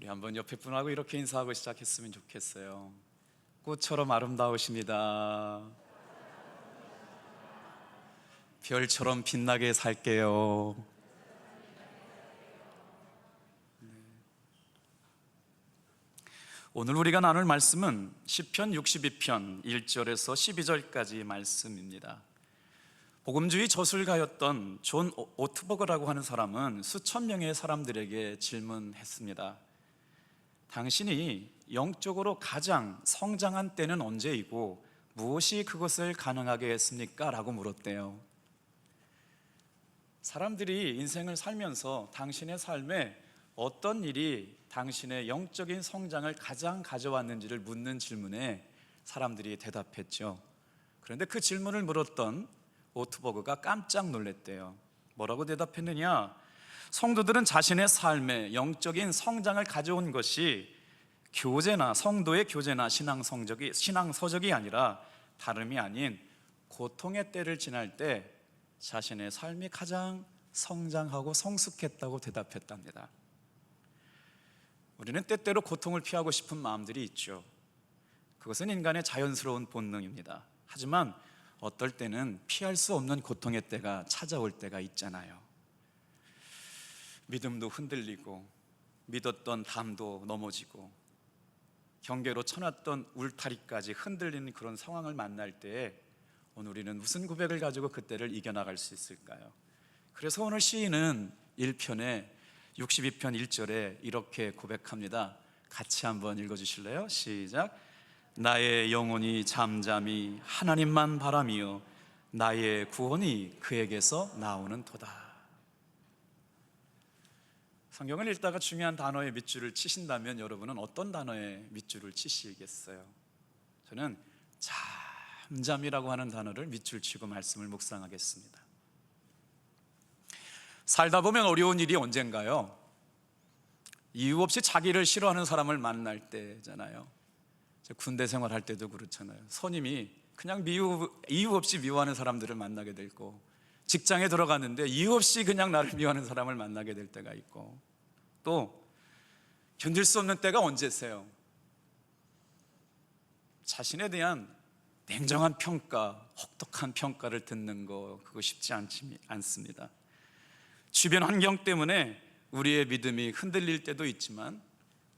우리 한번 옆에 분하고 이렇게 인사하고 시작했으면 좋겠어요. 꽃처럼 아름다우십니다. 별처럼 빛나게 살게요. 오늘 우리가 나눌 말씀은 시편 62편 1절에서 12절까지 말씀입니다. 복음주의 저술가였던 존 오트버거라고 하는 사람은 수천 명의 사람들에게 질문했습니다. 당신이 영적으로 가장 성장한 때는 언제이고 무엇이 그것을 가능하게 했습니까? 라고 물었대요. 사람들이 인생을 살면서 당신의 삶에 어떤 일이 당신의 영적인 성장을 가장 가져왔는지를 묻는 질문에 사람들이 대답했죠. 그런데 그 질문을 물었던 오트버그가 깜짝 놀랐대요. 뭐라고 대답했느냐? 성도들은 자신의 삶에 영적인 성장을 가져온 것이 교제나 성도의 교제나 신앙서적이 아니라 다름이 아닌 고통의 때를 지날 때 자신의 삶이 가장 성장하고 성숙했다고 대답했답니다. 우리는 때때로 고통을 피하고 싶은 마음들이 있죠. 그것은 인간의 자연스러운 본능입니다. 하지만 어떨 때는 피할 수 없는 고통의 때가 찾아올 때가 있잖아요. 믿음도 흔들리고 믿었던 담도 넘어지고 경계로 쳐놨던 울타리까지 흔들리는 그런 상황을 만날 때에 오늘 우리는 무슨 고백을 가지고 그때를 이겨나갈 수 있을까요? 그래서 오늘 시인은 1편에 62편 1절에 이렇게 고백합니다. 같이 한번 읽어주실래요? 시작. 나의 영혼이 잠잠히 하나님만 바라며 나의 구원이 그에게서 나오는 도다. 성경을 읽다가 중요한 단어에 밑줄을 치신다면 여러분은 어떤 단어에 밑줄을 치시겠어요? 저는 잠잠이라고 하는 단어를 밑줄 치고 말씀을 묵상하겠습니다. 살다 보면 어려운 일이 언젠가요? 이유 없이 자기를 싫어하는 사람을 만날 때잖아요. 군대 생활할 때도 그렇잖아요. 선임이 그냥 이유 없이 미워하는 사람들을 만나게 되고, 직장에 들어갔는데 이유 없이 그냥 나를 미워하는 사람을 만나게 될 때가 있고, 또 견딜 수 없는 때가 언제세요? 자신에 대한 냉정한 평가, 혹독한 평가를 듣는 거, 그거 쉽지 않습니다. 주변 환경 때문에 우리의 믿음이 흔들릴 때도 있지만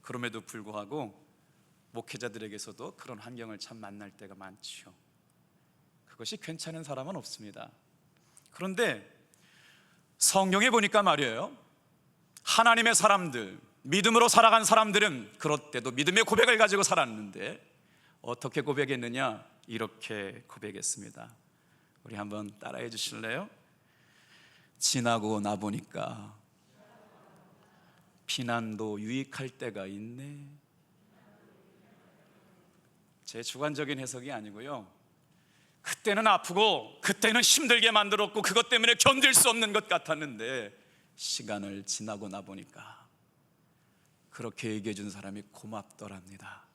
그럼에도 불구하고 목회자들에게서도 그런 환경을 참 만날 때가 많죠. 그것이 괜찮은 사람은 없습니다. 그런데 성경에 보니까 말이에요, 하나님의 사람들, 믿음으로 살아간 사람들은 그럴 때도 믿음의 고백을 가지고 살았는데 어떻게 고백했느냐? 이렇게 고백했습니다. 우리 한번 따라해 주실래요? 지나고 나보니까 비난도 유익할 때가 있네. 제 주관적인 해석이 아니고요, 그때는 아프고 그때는 힘들게 만들었고 그것 때문에 견딜 수 없는 것 같았는데 시간을 지나고 나보니까 그렇게 얘기해 준 사람이 고맙더랍니다.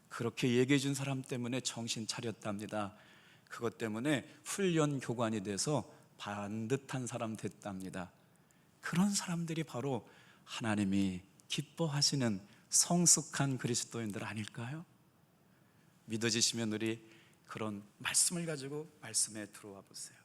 그렇게 얘기해 준 사람 때문에 정신 차렸답니다. 그것 때문에 훈련 교관이 돼서 반듯한 사람 됐답니다. 그런 사람들이 바로 하나님이 기뻐하시는 성숙한 그리스도인들 아닐까요? 믿어지시면 우리 그런 말씀을 가지고 말씀에 들어와 보세요.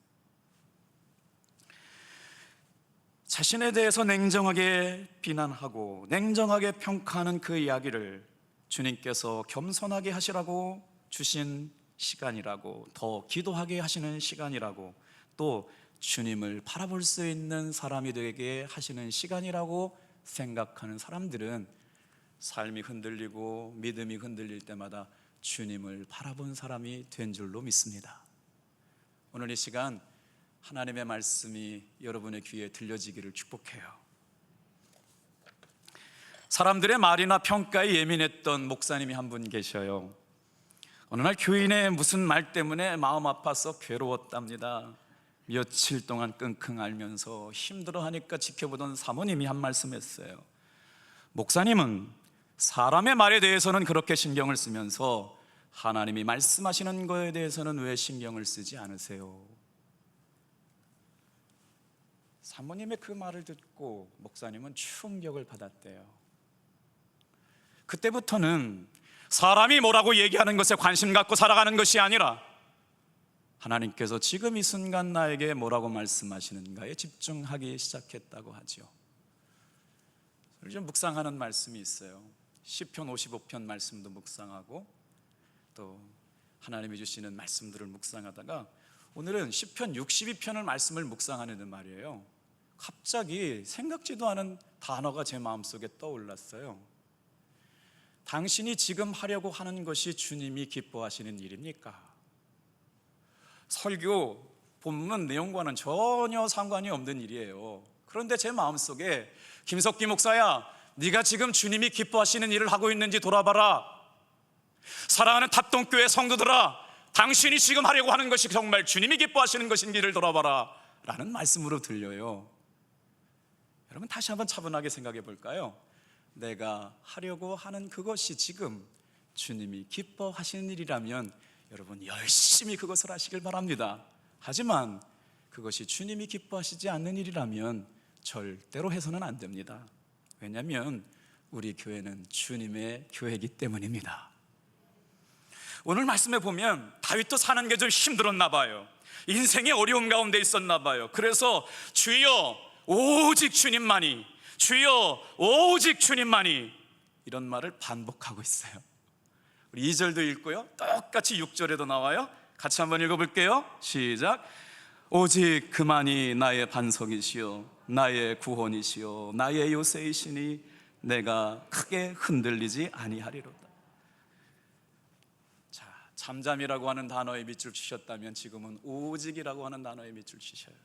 자신에 대해서 냉정하게 비난하고 냉정하게 평가하는 그 이야기를 주님께서 겸손하게 하시라고 주신 시간이라고, 더 기도하게 하시는 시간이라고, 또 주님을 바라볼 수 있는 사람이 되게 하시는 시간이라고 생각하는 사람들은 삶이 흔들리고 믿음이 흔들릴 때마다 주님을 바라본 사람이 된 줄로 믿습니다. 오늘 이 시간 하나님의 말씀이 여러분의 귀에 들려지기를 축복해요. 사람들의 말이나 평가에 예민했던 목사님이 한 분 계셔요. 어느 날 교인의 무슨 말 때문에 마음 아파서 괴로웠답니다. 며칠 동안 끙끙 앓면서 힘들어하니까 지켜보던 사모님이 한 말씀 했어요. 목사님은 사람의 말에 대해서는 그렇게 신경을 쓰면서 하나님이 말씀하시는 거에 대해서는 왜 신경을 쓰지 않으세요? 사모님의 그 말을 듣고 목사님은 충격을 받았대요. 그때부터는 사람이 뭐라고 얘기하는 것에 관심 갖고 살아가는 것이 아니라 하나님께서 지금 이 순간 나에게 뭐라고 말씀하시는가에 집중하기 시작했다고 하죠. 좀 묵상하는 말씀이 있어요. 시편 55편 말씀도 묵상하고 또 하나님이 주시는 말씀들을 묵상하다가 오늘은 시편 62편을 말씀을 묵상하는 말이에요. 갑자기 생각지도 않은 단어가 제 마음속에 떠올랐어요. 당신이 지금 하려고 하는 것이 주님이 기뻐하시는 일입니까? 설교 본문 내용과는 전혀 상관이 없는 일이에요. 그런데 제 마음속에 김석기 목사야, 네가 지금 주님이 기뻐하시는 일을 하고 있는지 돌아봐라. 사랑하는 탑동교회 성도들아, 당신이 지금 하려고 하는 것이 정말 주님이 기뻐하시는 것인지를 돌아봐라 라는 말씀으로 들려요. 여러분 다시 한번 차분하게 생각해 볼까요? 내가 하려고 하는 그것이 지금 주님이 기뻐하시는 일이라면 여러분 열심히 그것을 하시길 바랍니다. 하지만 그것이 주님이 기뻐하시지 않는 일이라면 절대로 해서는 안 됩니다. 왜냐하면 우리 교회는 주님의 교회이기 때문입니다. 오늘 말씀에 보면 다윗도 사는 게 좀 힘들었나 봐요. 인생의 어려움 가운데 있었나 봐요. 그래서 주여 오직 주님만이, 주여 오직 주님만이, 이런 말을 반복하고 있어요. 우리 2절도 읽고요, 똑같이 6절에도 나와요. 같이 한번 읽어볼게요. 시작. 오직 그만이 나의 반석이시요 나의 구원이시요 나의 요새이시니 내가 크게 흔들리지 아니하리로다. 자, 잠잠이라고 하는 단어에 밑줄 치셨다면 지금은 오직이라고 하는 단어에 밑줄 치셔요.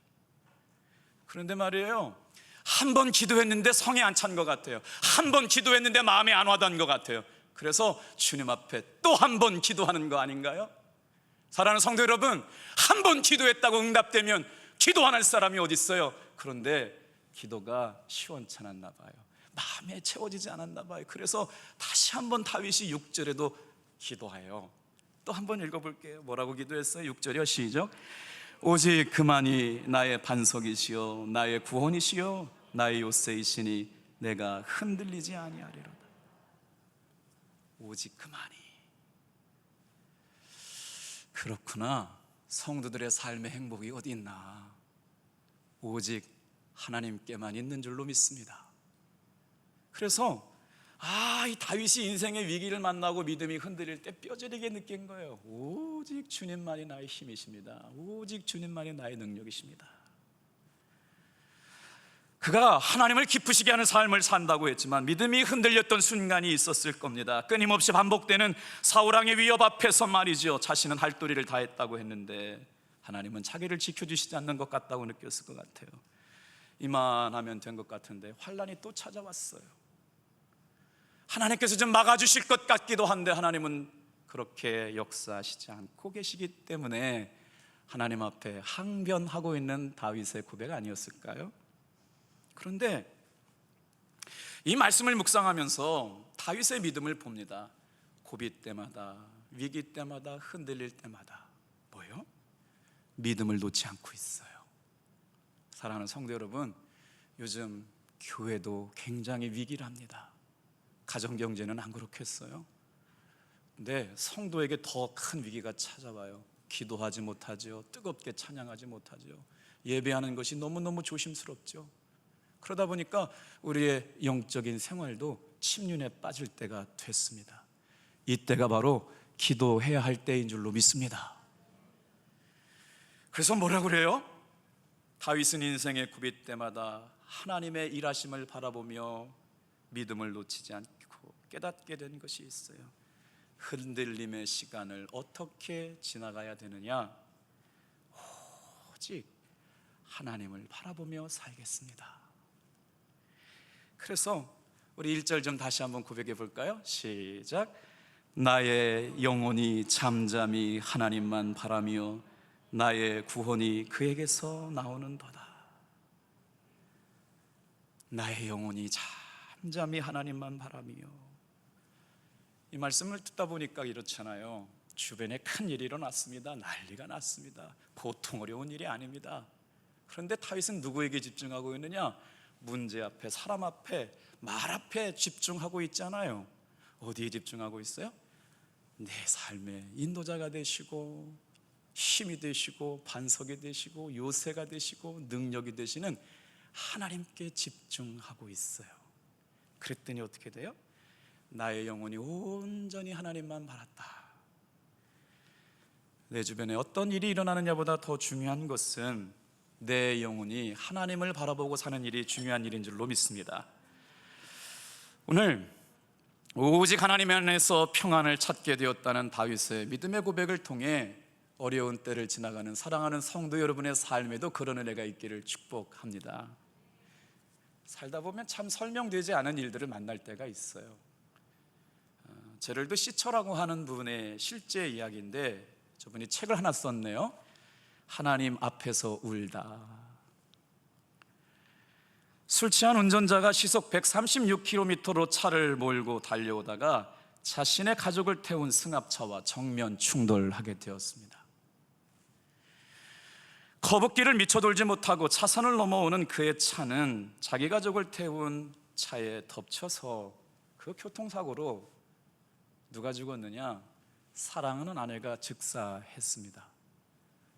그런데 말이에요, 한 번 기도했는데 성에 안 찬 것 같아요. 한 번 기도했는데 마음에 안 와닿은 것 같아요. 그래서 주님 앞에 또 한 번 기도하는 거 아닌가요? 사랑하는 성도 여러분, 한 번 기도했다고 응답되면 기도 안 할 사람이 어디 있어요? 그런데 기도가 시원찮았나 봐요. 마음에 채워지지 않았나 봐요. 그래서 다시 한번 다윗이 6절에도 기도해요. 또 한번 읽어볼게요. 뭐라고 기도했어요? 6절이요, 시작. 오직 그만이 나의 반석이시요 나의 구원이시요 나의 요새이시니 내가 흔들리지 아니하리로다. 오직 그만이. 그렇구나. 성도들의 삶의 행복이 어디 있나? 오직 하나님께만 있는 줄로 믿습니다. 그래서 이 다윗이 인생의 위기를 만나고 믿음이 흔들릴 때 뼈저리게 느낀 거예요. 오직 주님만이 나의 힘이십니다. 오직 주님만이 나의 능력이십니다. 그가 하나님을 기쁘시게 하는 삶을 산다고 했지만 믿음이 흔들렸던 순간이 있었을 겁니다. 끊임없이 반복되는 사울왕의 위협 앞에서 말이죠, 자신은 할 도리를 다 했다고 했는데 하나님은 자기를 지켜주시지 않는 것 같다고 느꼈을 것 같아요. 이만하면 된 것 같은데 환란이 또 찾아왔어요. 하나님께서 좀 막아주실 것 같기도 한데 하나님은 그렇게 역사하시지 않고 계시기 때문에 하나님 앞에 항변하고 있는 다윗의 고백 아니었을까요? 그런데 이 말씀을 묵상하면서 다윗의 믿음을 봅니다. 고비 때마다, 위기 때마다, 흔들릴 때마다 뭐예요? 믿음을 놓지 않고 있어요. 사랑하는 성도 여러분, 요즘 교회도 굉장히 위기를 합니다. 가정경제는 안 그렇겠어요? 근데 성도에게 더 큰 위기가 찾아와요. 기도하지 못하죠. 뜨겁게 찬양하지 못하죠. 예배하는 것이 너무너무 조심스럽죠. 그러다 보니까 우리의 영적인 생활도 침륜에 빠질 때가 됐습니다. 이때가 바로 기도해야 할 때인 줄로 믿습니다. 그래서 뭐라 그래요? 다윗은 인생의 고비 때마다 하나님의 일하심을 바라보며 믿음을 놓치지 않고 깨닫게 된 것이 있어요. 흔들림의 시간을 어떻게 지나가야 되느냐? 오직 하나님을 바라보며 살겠습니다. 그래서 우리 1절 좀 다시 한번 고백해 볼까요? 시작. 나의 영혼이 잠잠히 하나님만 바라며 나의 구원이 그에게서 나오는도다. 나의 영혼이 잠잠히 하나님만 바라며. 이 말씀을 듣다 보니까 이렇잖아요. 주변에 큰 일이 일어났습니다. 난리가 났습니다. 보통 어려운 일이 아닙니다. 그런데 다윗은 누구에게 집중하고 있느냐? 문제 앞에, 사람 앞에, 말 앞에 집중하고 있잖아요. 어디에 집중하고 있어요? 내 삶의 인도자가 되시고 힘이 되시고 반석이 되시고 요새가 되시고 능력이 되시는 하나님께 집중하고 있어요. 그랬더니 어떻게 돼요? 나의 영혼이 온전히 하나님만 바랐다. 내 주변에 어떤 일이 일어나느냐보다 더 중요한 것은 내 영혼이 하나님을 바라보고 사는 일이 중요한 일인 줄로 믿습니다. 오늘 오직 하나님 안에서 평안을 찾게 되었다는 다윗의 믿음의 고백을 통해 어려운 때를 지나가는 사랑하는 성도 여러분의 삶에도 그런 은혜가 있기를 축복합니다. 살다 보면 참 설명되지 않은 일들을 만날 때가 있어요. 제럴드 시처라고 하는 분의 실제 이야기인데, 저분이 책을 하나 썼네요. 하나님 앞에서 울다. 술 취한 운전자가 시속 136km로 차를 몰고 달려오다가 자신의 가족을 태운 승합차와 정면 충돌하게 되었습니다. 거북길을 미처 돌지 못하고 차선을 넘어오는 그의 차는 자기 가족을 태운 차에 덮쳐서 그 교통사고로 누가 죽었느냐? 사랑하는 아내가 즉사했습니다.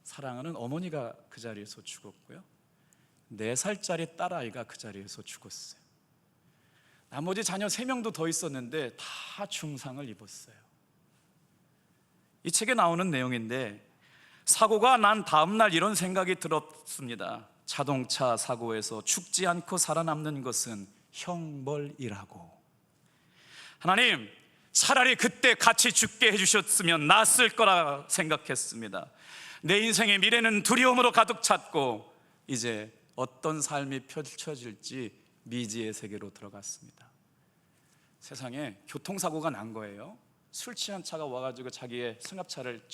사랑하는 어머니가 그 자리에서 죽었고요, 4살짜리 딸아이가 그 자리에서 죽었어요. 나머지 자녀 3명도 더 있었는데 다 중상을 입었어요. 이 책에 나오는 내용인데, 사고가 난 다음 날 이런 생각이 들었습니다. 자동차 사고에서 죽지 않고 살아남는 것은 형벌이라고. 하나님, 차라리 그때 같이 죽게 해주셨으면 낫을 거라 생각했습니다. 내 인생의 미래는 두려움으로 가득 찼고 이제 어떤 삶이 펼쳐질지 미지의 세계로 들어갔습니다. 세상에 교통사고가 난 거예요. 술 취한 차가 와가지고 자기의 승합차를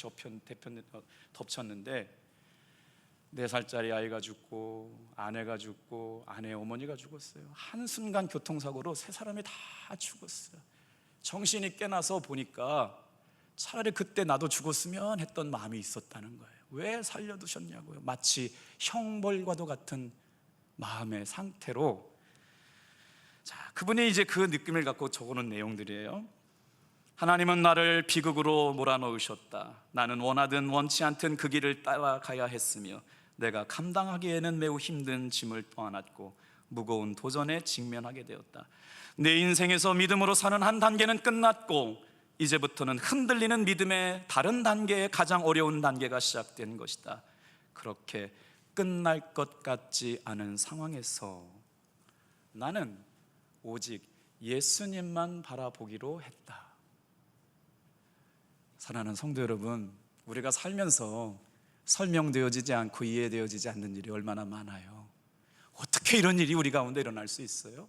덮쳤는데 4살짜리 아이가 죽고 아내가 죽고 아내의 어머니가 죽었어요. 한순간 교통사고로 3사람이 다 죽었어요. 정신이 깨나서 보니까 차라리 그때 나도 죽었으면 했던 마음이 있었다는 거예요. 왜 살려두셨냐고요. 마치 형벌과도 같은 마음의 상태로. 자, 그분이 이제 그 느낌을 갖고 적어놓은 내용들이에요. 하나님은 나를 비극으로 몰아넣으셨다. 나는 원하든 원치 않든 그 길을 따라가야 했으며 내가 감당하기에는 매우 힘든 짐을 떠안았고 무거운 도전에 직면하게 되었다. 내 인생에서 믿음으로 사는 한 단계는 끝났고 이제부터는 흔들리는 믿음의 다른 단계의 가장 어려운 단계가 시작된 것이다. 그렇게 끝날 것 같지 않은 상황에서 나는 오직 예수님만 바라보기로 했다. 사랑하는 성도 여러분, 우리가 살면서 설명되어지지 않고 이해되어지지 않는 일이 얼마나 많아요. 어떻게 이런 일이 우리 가운데 일어날 수 있어요?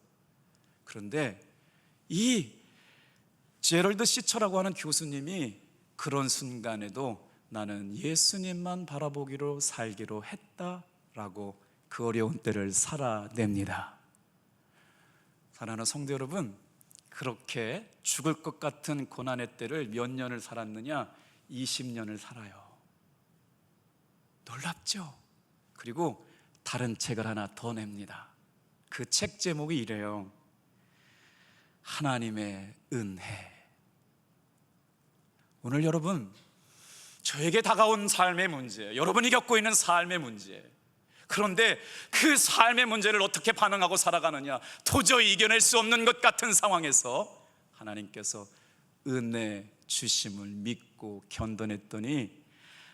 그런데 이 제럴드 시처라고 하는 교수님이 그런 순간에도 나는 예수님만 바라보기로 살기로 했다라고 그 어려운 때를 살아냅니다. 사랑하는 성도 여러분, 그렇게 죽을 것 같은 고난의 때를 몇 년을 살았느냐? 20년을 살아요. 놀랍죠? 그리고 다른 책을 하나 더 냅니다. 그 책 제목이 이래요. 하나님의 은혜. 오늘 여러분, 저에게 다가온 삶의 문제, 여러분이 겪고 있는 삶의 문제, 그런데 그 삶의 문제를 어떻게 반응하고 살아가느냐, 도저히 이겨낼 수 없는 것 같은 상황에서 하나님께서 은혜 주심을 믿고 견뎌냈더니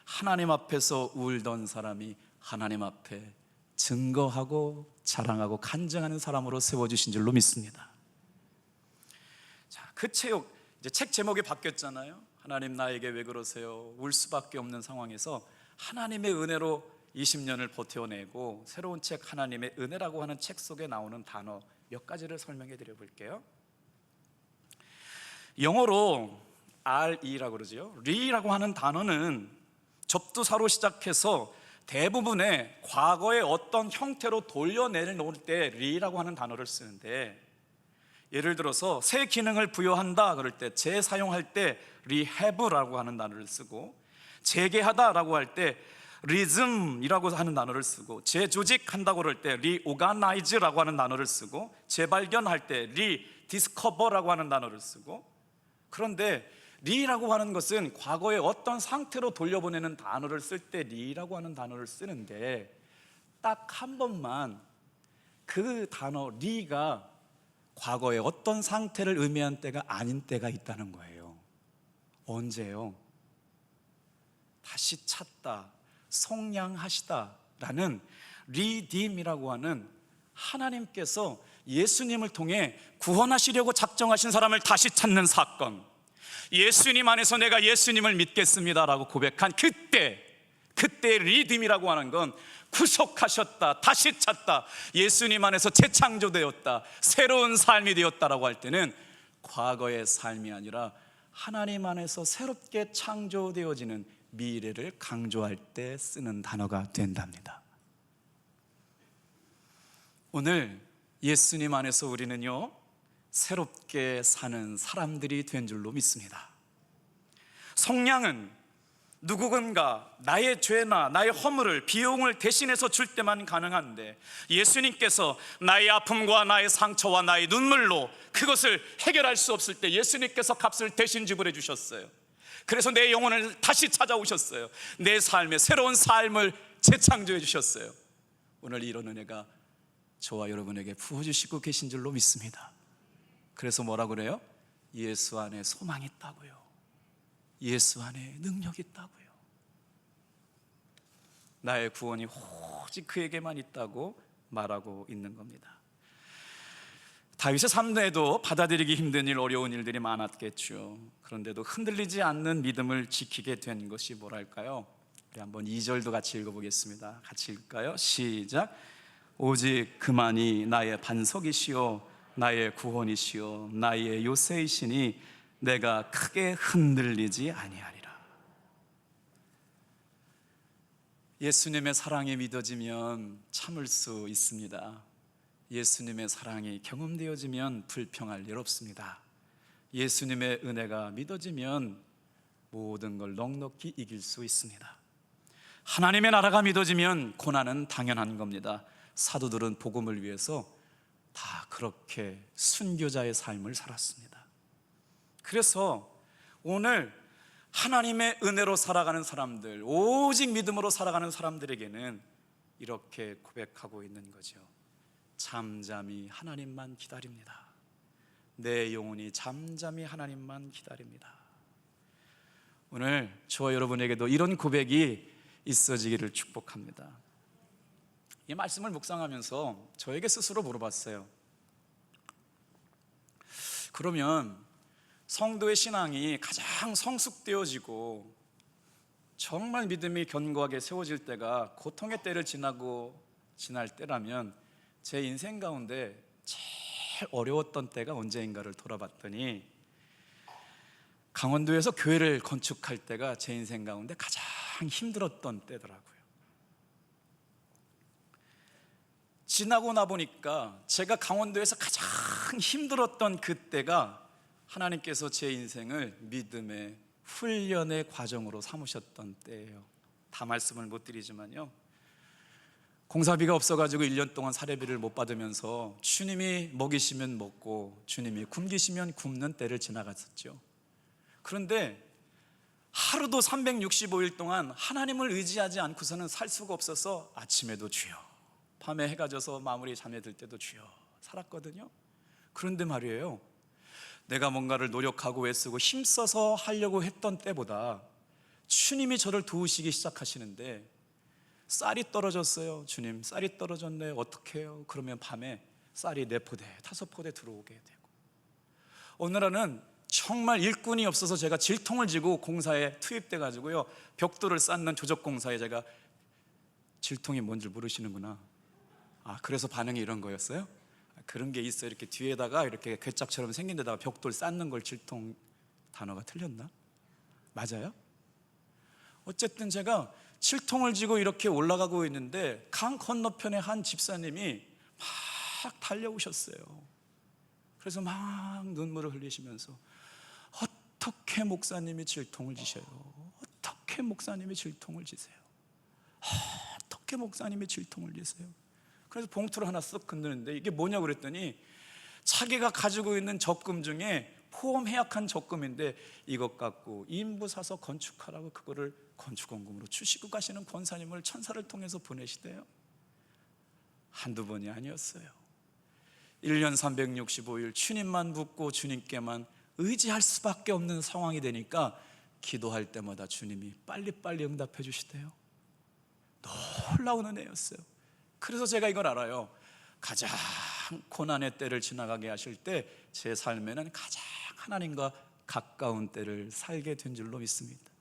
하나님 앞에서 울던 사람이 하나님 앞에 증거하고 자랑하고 간증하는 사람으로 세워주신 줄로 믿습니다. 자, 그 이제 책 제목이 바뀌었잖아요. 하나님 나에게 왜 그러세요? 울 수밖에 없는 상황에서 하나님의 은혜로 20년을 버텨내고 새로운 책 하나님의 은혜라고 하는 책 속에 나오는 단어 몇 가지를 설명해 드려 볼게요. 영어로 RE라고 그러죠. Re라고 하는 단어는 접두사로 시작해서 대부분의 과거의 어떤 형태로 돌려내놓을 때 Re라고 하는 단어를 쓰는데, 예를 들어서 새 기능을 부여한다 그럴 때 재사용할 때 rehab라고 하는 단어를 쓰고, 재개하다라고 할 때 rhythm이라고 하는 단어를 쓰고, 재조직한다고 그럴 때 reorganize라고 하는 단어를 쓰고, 재발견할 때 rediscover라고 하는 단어를 쓰고, 그런데 리라고 하는 것은 과거의 어떤 상태로 돌려보내는 단어를 쓸 때 리라고 하는 단어를 쓰는데, 딱 한 번만 그 단어 리가 과거의 어떤 상태를 의미한 때가 아닌 때가 있다는 거예요. 언제요? 다시 찾다, 속량하시다 라는 리딤이라고 하는, 하나님께서 예수님을 통해 구원하시려고 작정하신 사람을 다시 찾는 사건, 예수님 안에서 내가 예수님을 믿겠습니다라고 고백한 그때의 리딤이라고 하는 건 구속하셨다, 다시 찾다, 예수님 안에서 재창조되었다, 새로운 삶이 되었다라고 할 때는 과거의 삶이 아니라 하나님 안에서 새롭게 창조되어지는 미래를 강조할 때 쓰는 단어가 된답니다. 오늘 예수님 안에서 우리는요, 새롭게 사는 사람들이 된 줄로 믿습니다. 속량은 누구든가 나의 죄나 나의 허물을, 비용을 대신해서 줄 때만 가능한데, 예수님께서 나의 아픔과 나의 상처와 나의 눈물로 그것을 해결할 수 없을 때 예수님께서 값을 대신 지불해 주셨어요. 그래서 내 영혼을 다시 찾아오셨어요. 내 삶에 새로운 삶을 재창조해 주셨어요. 오늘 이런 은혜가 저와 여러분에게 부어주시고 계신 줄로 믿습니다. 그래서 뭐라 그래요? 예수 안에 소망이 있다고요. 예수 안에 능력이 있다고요. 나의 구원이 오직 그에게만 있다고 말하고 있는 겁니다. 다윗의 삶에도 받아들이기 힘든 일, 어려운 일들이 많았겠죠. 그런데도 흔들리지 않는 믿음을 지키게 된 것이 뭐랄까요? 우리 한번 2절도 같이 읽어보겠습니다. 같이 읽을까요? 시작. 오직 그만이 나의 반석이시요 나의 구원이시요 나의 요새이시니 내가 크게 흔들리지 아니하리라. 예수님의 사랑이 믿어지면 참을 수 있습니다. 예수님의 사랑이 경험되어지면 불평할 일 없습니다. 예수님의 은혜가 믿어지면 모든 걸 넉넉히 이길 수 있습니다. 하나님의 나라가 믿어지면 고난은 당연한 겁니다. 사도들은 복음을 위해서 다 그렇게 순교자의 삶을 살았습니다. 그래서 오늘 하나님의 은혜로 살아가는 사람들, 오직 믿음으로 살아가는 사람들에게는 이렇게 고백하고 있는 거죠. 잠잠히 하나님만 기다립니다. 내 영혼이 잠잠히 하나님만 기다립니다. 오늘 저와 여러분에게도 이런 고백이 있어지기를 축복합니다. 이 말씀을 묵상하면서 저에게 스스로 물어봤어요. 그러면 성도의 신앙이 가장 성숙되어지고 정말 믿음이 견고하게 세워질 때가 고통의 때를 지날 때라면, 제 인생 가운데 제일 어려웠던 때가 언제인가를 돌아봤더니 강원도에서 교회를 건축할 때가 제 인생 가운데 가장 힘들었던 때더라고요. 지나고 나 보니까 제가 강원도에서 가장 힘들었던 그때가 하나님께서 제 인생을 믿음의 훈련의 과정으로 삼으셨던 때예요. 다 말씀을 못 드리지만요, 공사비가 없어가지고 1년 동안 사례비를 못 받으면서 주님이 먹이시면 먹고 주님이 굶기시면 굶는 때를 지나갔었죠. 그런데 하루도 365일 동안 하나님을 의지하지 않고서는 살 수가 없어서 아침에도 주여, 밤에 해가 져서 마무리 잠에 들 때도 주여 살았거든요. 그런데 말이에요, 내가 뭔가를 노력하고 애쓰고 힘써서 하려고 했던 때보다 주님이 저를 도우시기 시작하시는데, 쌀이 떨어졌어요. 주님, 쌀이 떨어졌네. 어떻게 해요? 그러면 밤에 쌀이 4포대, 5포대 들어오게 되고, 어느 날은 정말 일꾼이 없어서 제가 질통을 지고 공사에 투입돼 가지고요, 벽돌을 쌓는 조적공사에 제가, 질통이 뭔 줄 모르시는구나. 그래서 반응이 이런 거였어요? 그런 게 있어요. 이렇게 뒤에다가 이렇게 괴짝처럼 생긴 데다가 벽돌 쌓는 걸 질통, 단어가 틀렸나? 맞아요? 어쨌든 제가 질통을 지고 이렇게 올라가고 있는데 강 건너편에 한 집사님이 막 달려오셨어요. 그래서 막 눈물을 흘리시면서, 어떻게 목사님이 질통을 지셔요? 어떻게 목사님이 질통을 지세요? 어떻게 목사님이 질통을 지세요? 그래서 봉투를 하나 쓱 건드는데 이게 뭐냐고 그랬더니 자기가 가지고 있는 적금 중에 호험해약한 적금인데 이것 갖고 인부 사서 건축하라고 그거를 건축원금으로 주시고 가시는 권사님을 천사를 통해서 보내시대요. 한두 번이 아니었어요. 1년 365일 주님만 붙고 주님께만 의지할 수밖에 없는 상황이 되니까 기도할 때마다 주님이 빨리빨리 응답해 주시대요. 놀라운 은혜였어요. 그래서 제가 이걸 알아요. 가장 고난의 때를 지나가게 하실 때 제 삶에는 가장 하나님과 가까운 때를 살게 된 줄로 믿습니다.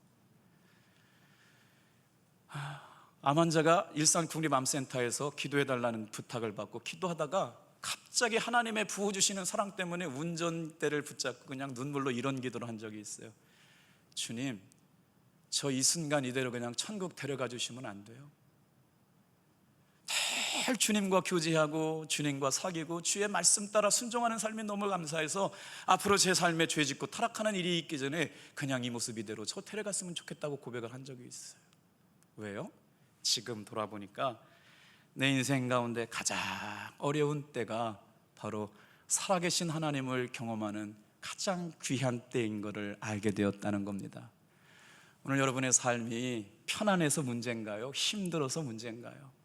암 환자가 일산국립암센터에서 기도해달라는 부탁을 받고 기도하다가 갑자기 하나님의 부어주시는 사랑 때문에 운전대를 붙잡고 그냥 눈물로 이런 기도를 한 적이 있어요. 주님, 저 이 순간 이대로 그냥 천국 데려가 주시면 안 돼요? 늘 주님과 교제하고 주님과 사귀고 주의 말씀 따라 순종하는 삶이 너무 감사해서 앞으로 제 삶에 죄 짓고 타락하는 일이 있기 전에 그냥 이 모습 이대로 저 데려갔으면 좋겠다고 고백을 한 적이 있어요. 왜요? 지금 돌아보니까 내 인생 가운데 가장 어려운 때가 바로 살아계신 하나님을 경험하는 가장 귀한 때인 것을 알게 되었다는 겁니다. 오늘 여러분의 삶이 편안해서 문제인가요? 힘들어서 문제인가요?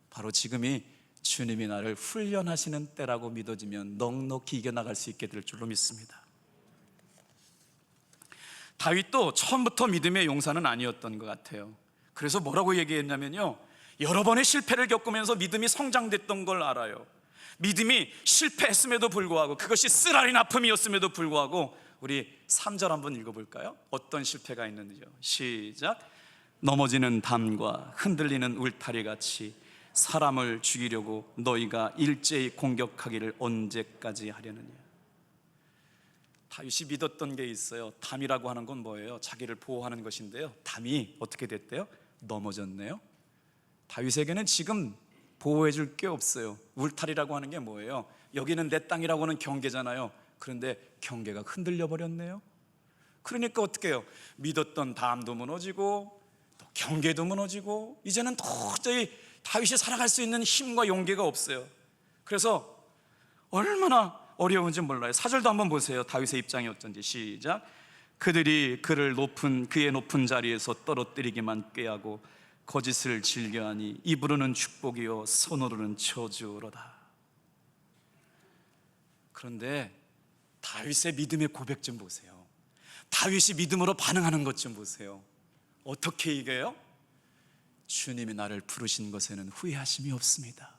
바로 지금이 주님이 나를 훈련하시는 때라고 믿어지면 넉넉히 이겨나갈 수 있게 될 줄로 믿습니다. 다윗도 처음부터 믿음의 용사는 아니었던 것 같아요. 그래서 뭐라고 얘기했냐면요, 여러 번의 실패를 겪으면서 믿음이 성장됐던 걸 알아요. 믿음이 실패했음에도 불구하고, 그것이 쓰라린 아픔이었음에도 불구하고, 우리 3절 한번 읽어볼까요? 어떤 실패가 있는지요. 시작. 넘어지는 담과 흔들리는 울타리 같이 사람을 죽이려고 너희가 일제히 공격하기를 언제까지 하려느냐. 다윗이 믿었던 게 있어요. 담이라고 하는 건 뭐예요? 자기를 보호하는 것인데요, 담이 어떻게 됐대요? 넘어졌네요. 다윗에게는 지금 보호해 줄 게 없어요. 울타리라고 하는 게 뭐예요? 여기는 내 땅이라고 하는 경계잖아요. 그런데 경계가 흔들려 버렸네요. 그러니까 어떻게 해요? 믿었던 담도 무너지고 또 경계도 무너지고 이제는 도저히 다윗이 살아갈 수 있는 힘과 용기가 없어요. 그래서 얼마나 어려운지 몰라요. 4절도 한번 보세요. 다윗의 입장이 어떤지. 시작. 그들이 그를 그의 높은 자리에서 떨어뜨리기만 꾀하고 거짓을 즐겨하니 입으로는 축복이요 손으로는 저주로다. 그런데 다윗의 믿음의 고백 좀 보세요. 다윗이 믿음으로 반응하는 것 좀 보세요. 어떻게 이겨요? 주님이 나를 부르신 것에는 후회하심이 없습니다.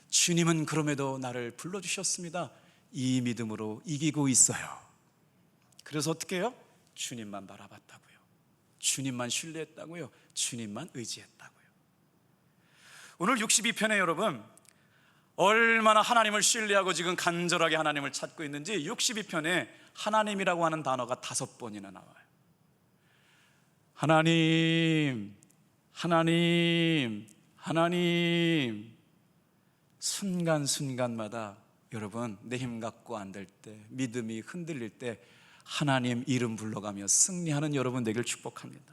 주님은 그럼에도 나를 불러주셨습니다. 이 믿음으로 이기고 있어요. 그래서 어떻게 해요? 주님만 바라봤다고요. 주님만 신뢰했다고요. 주님만 의지했다고요. 오늘 62편에 여러분 얼마나 하나님을 신뢰하고 지금 간절하게 하나님을 찾고 있는지 62편에 하나님이라고 하는 단어가 5번이나 나와요. 하나님, 하나님, 하나님. 순간순간마다 여러분 내 힘 갖고 안 될 때, 믿음이 흔들릴 때 하나님 이름 불러가며 승리하는 여러분 되길 축복합니다.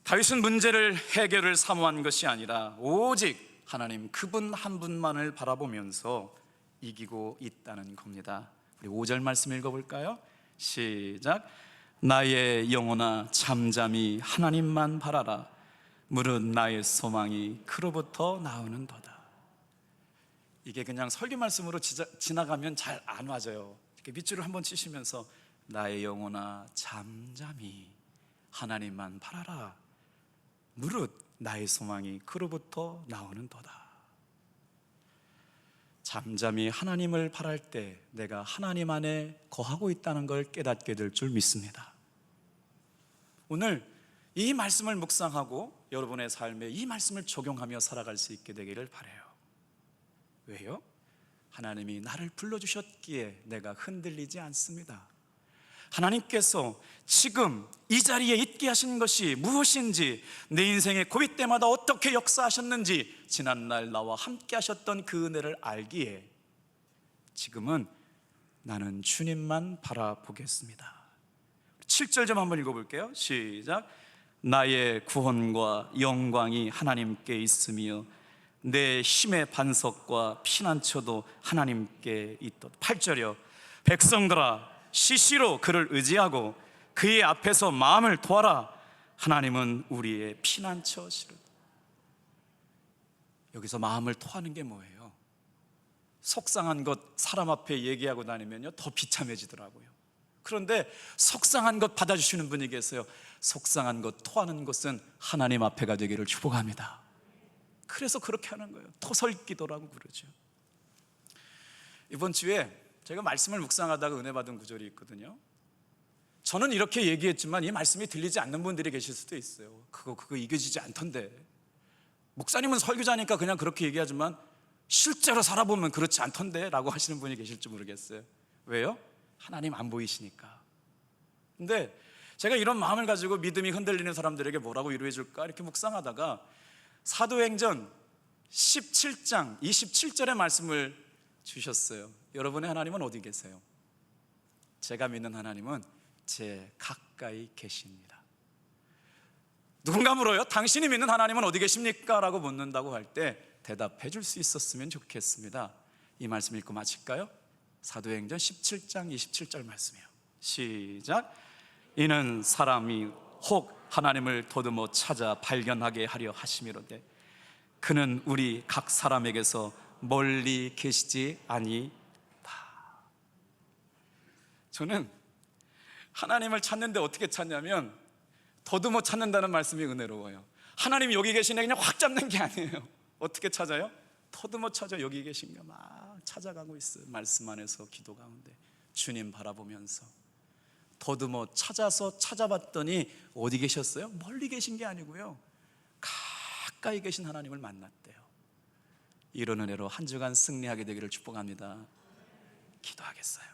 다윗은 문제를 해결을 사모한 것이 아니라 오직 하나님 그분 한 분만을 바라보면서 이기고 있다는 겁니다. 우리 5절 말씀 읽어볼까요? 시작. 나의 영혼아 잠잠히 하나님만 바라라. 무릇 나의 소망이 그로부터 나오는도다. 이게 그냥 설교 말씀으로 지나가면 잘 안 와져요. 이렇게 밑줄을 한번 치시면서 나의 영혼아 잠잠히 하나님만 바라라. 무릇 나의 소망이 그로부터 나오는도다. 잠잠히 하나님을 바랄 때 내가 하나님 안에 거하고 있다는 걸 깨닫게 될 줄 믿습니다. 오늘 이 말씀을 묵상하고 여러분의 삶에 이 말씀을 적용하며 살아갈 수 있게 되기를 바라요. 왜요? 하나님이 나를 불러주셨기에 내가 흔들리지 않습니다. 하나님께서 지금 이 자리에 있게 하신 것이 무엇인지, 내 인생의 고비 때마다 어떻게 역사하셨는지 지난날 나와 함께 하셨던 그 은혜를 알기에 지금은 나는 주님만 바라보겠습니다. 7절 좀 한번 읽어볼게요. 시작. 나의 구원과 영광이 하나님께 있으며 내 힘의 반석과 피난처도 하나님께 있도다. 8절이요, 백성들아 시시로 그를 의지하고 그의 앞에서 마음을 토하라. 하나님은 우리의 피난처시로다. 여기서 마음을 토하는 게 뭐예요? 속상한 것 사람 앞에 얘기하고 다니면요 더 비참해지더라고요. 그런데 속상한 것 받아주시는 분이 계세요. 속상한 것 토하는 것은 하나님 앞에가 되기를 축복합니다. 그래서 그렇게 하는 거예요. 토설기도라고 그러죠. 이번 주에 제가 말씀을 묵상하다가 은혜 받은 구절이 있거든요. 저는 이렇게 얘기했지만 이 말씀이 들리지 않는 분들이 계실 수도 있어요. 그거 이겨지지 않던데, 목사님은 설교자니까 그냥 그렇게 얘기하지만 실제로 살아보면 그렇지 않던데 라고 하시는 분이 계실지 모르겠어요. 왜요? 하나님 안 보이시니까. 근데 제가 이런 마음을 가지고 믿음이 흔들리는 사람들에게 뭐라고 위로해 줄까 이렇게 묵상하다가 사도행전 17장 27절의 말씀을 주셨어요. 여러분의 하나님은 어디 계세요? 제가 믿는 하나님은 제 가까이 계십니다. 누군가 물어요. 당신이 믿는 하나님은 어디 계십니까? 라고 묻는다고 할 때 대답해 줄 수 있었으면 좋겠습니다. 이 말씀 읽고 마칠까요? 사도행전 17장 27절 말씀이에요. 시작. 이는 사람이 혹 하나님을 더듬어 찾아 발견하게 하려 하심이로되 그는 우리 각 사람에게서 멀리 계시지 아니다. 저는 하나님을 찾는데 어떻게 찾냐면 더듬어 찾는다는 말씀이 은혜로워요. 하나님이 여기 계시네 그냥 확 잡는 게 아니에요. 어떻게 찾아요? 더듬어 찾아. 여기 계신 거 막 찾아가고 있어요. 말씀 안에서 기도 가운데 주님 바라보면서 더듬어 찾아서 찾아봤더니 어디 계셨어요? 멀리 계신 게 아니고요 가까이 계신 하나님을 만났대요. 이런 은혜로 한 주간 승리하게 되기를 축복합니다. 기도하겠어요.